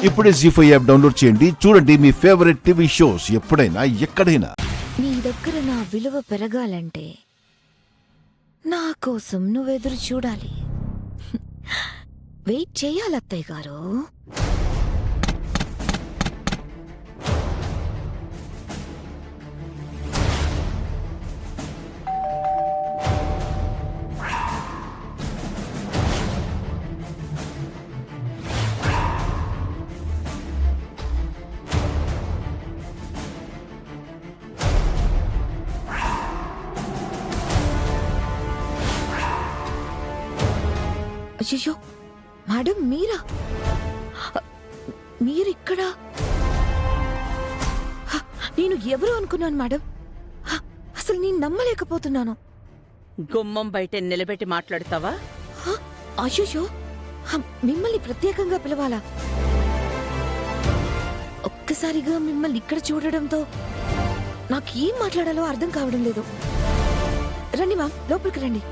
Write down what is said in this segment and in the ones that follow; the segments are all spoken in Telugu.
ఇప్పుడే జీ5 యాప్ డౌన్లోడ్ చేయండి. చూడండి మీ ఫేవరెట్ టీవీ షోస్ ఎప్పుడైనా ఎక్కడైనా. నీ దగ్గర నా విలువ పెరగాలంటే నా కోసం నువ్వెదురు చూడాలి. వెయిట్ చేయాలి అత్తయ్య గారు. అయ్యో మేడం, మీరా? మీరిక్కడా? నేను ఎవరు అనుకున్నాను మేడం. అసలు నేను నమ్మలేకపోతున్నాను. గుమ్మం బయట నిలబెట్టి మాట్లాడతావా? అయ్యో, మిమ్మల్ని ప్రత్యేకంగా పిలవాలా? ఒక్కసారిగా మిమ్మల్ని ఇక్కడ చూడడంతో నాకేం మాట్లాడాలో అర్థం కావడం లేదు. రండి మ్యామ్, లోపలికి రండి.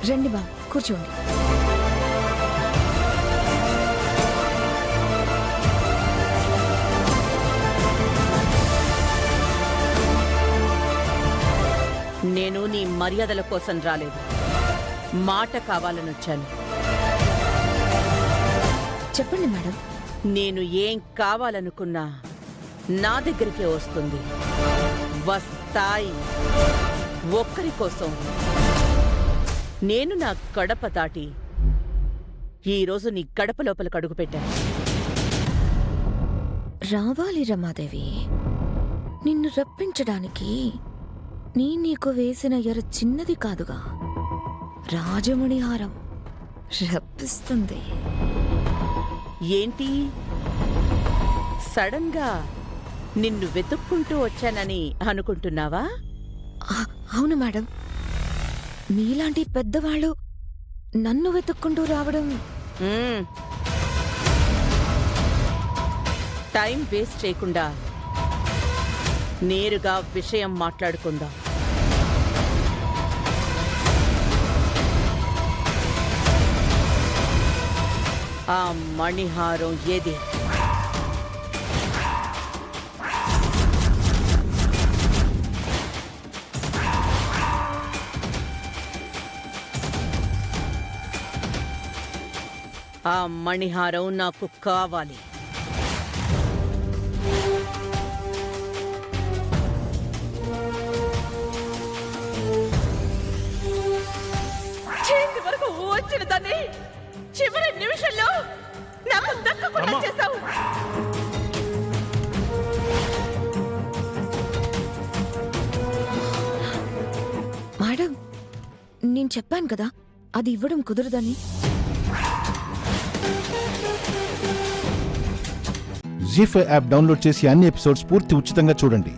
రండి మ్యామ్, కూర్చోండి. నేను నీ మర్యాదల కోసం రాలేదు, మాట కావాలనొచ్చాను. చెప్పండి మేడం. నేను ఏం కావాలనుకున్నా నా దగ్గరికే వస్తుంది. వస్తాయి ఒక్కరి కోసం. నేను నా గడప దాటి ఈరోజు నీ గడప లోపలికి అడుగుపెట్టాను. రావాలి రమాదేవి. నిన్ను రప్పించడానికి నీకు వేసిన ఎర చిన్నది కాదుగా. రాజమణి హారం రప్పిస్తుంది. ఏంటి సడన్ గా నిన్ను వెతుక్కుంటూ వచ్చానని అనుకుంటున్నావా? అవును మేడం, మీలాంటి పెద్దవాళ్ళు నన్ను వెతుక్కుంటూ రావడం. టైం వేస్ట్ చేయకుండా నేరుగా విషయం మాట్లాడుకుందాం. ఆ మణిహారం ఏది? ఆ మణిహారం నాకు కావాలి. చేతి వరకు వచ్చిన దాన్ని చివరి నిమిషంలో నాకు దక్కకుండా చేశావు. మేడం, నేను చెప్పాను కదా అది ఇవ్వడం కుదరదని. జీ5 యాప్ డౌన్లోడ్ చేసి అన్ని ఎపిసోడ్స్ పూర్తి ఉచితంగా చూడండి.